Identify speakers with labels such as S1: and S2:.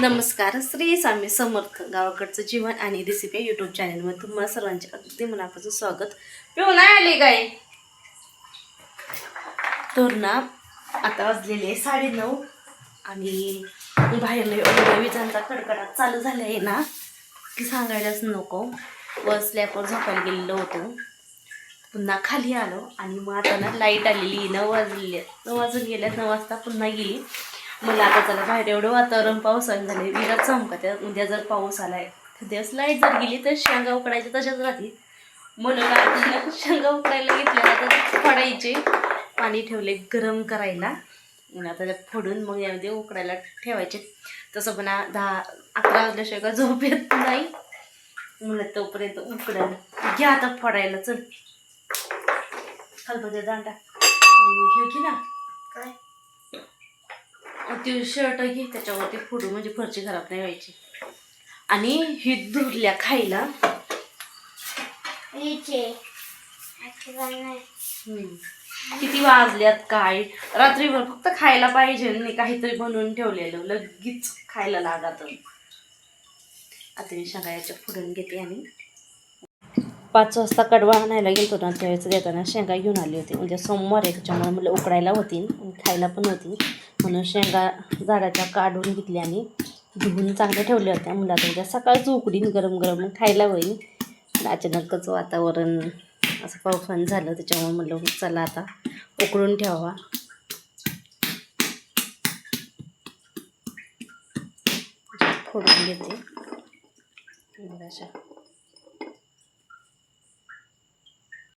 S1: नमस्कार. श्री स्वामी समर्थ. गावाकडचं जीवन आणि रेसिपी यूट्यूब चॅनलमध्ये तुम्हाला सर्वांचे अगदी मनापासून स्वागत. पिऊ नाही आली काय तर ना आता वाजलेले 9:30 आणि बाहेर एवढ्या विजांचा कडकडाट चालू झाला आहे ना की सांगायलाच नको. वर स्लॅपवर झोपायला गेलेलो होतो, पुन्हा खाली आलो आणि मग आता ना लाईट आलेली 9 वाजून गेल्या. 9 वाजता पुन्हा गेली. मला आता चला बाहेर एवढं वातावरण पावसाळ्यात झालं, विजा चमकत्या. उद्या जर पाऊस आलाय दिवस लाईट जर गेली तर शेंगा उकडायच्या तशाच राहतील. म्हणून आता शेंगा उकडायला घेतल्या तर फोडायचे. पाणी ठेवले गरम करायला आणि आता त्यात फोडून मग यामध्ये उकडायला ठेवायचे. तसं पण 10-11 वाजल्याशिवाय का झोप येत नाही, म्हणून तोपर्यंत उकडायला घ्या. आता फोडायला चल खालमध्ये दांडा हे घे ना, काय ती शर्ट घे त्याच्यावरती फोडू म्हणजे फरची खराब नाही व्हायची. आणि ही धुरल्या खायला किती वाजल्यात काय, रात्रीभर फक्त खायला पाहिजे नाही काहीतरी बनवून ठेवलेलं लगेच खायला लागत. आता मी शेंगाच्या फोडून घेते आणि 5 वाजता कडवा आणायला गेलो ना त्यावेळेस देताना शेंगा घेऊन आली होती. म्हणजे सोमवार आहे त्याच्यामुळे मला उकडायला होती खायला पण होती, म्हणून शेंगा झाडाच्या काढून घेतल्या आणि धुवून चांगल्या ठेवल्या होत्या. मुलं आता उद्या सकाळच उकडीन गरम गरम खायला होईल. अचानकच वातावरण असं पावसानं झालं त्याच्यामुळे म्हणलं चला आता उकडून ठेवावा. फोडून घेते अशा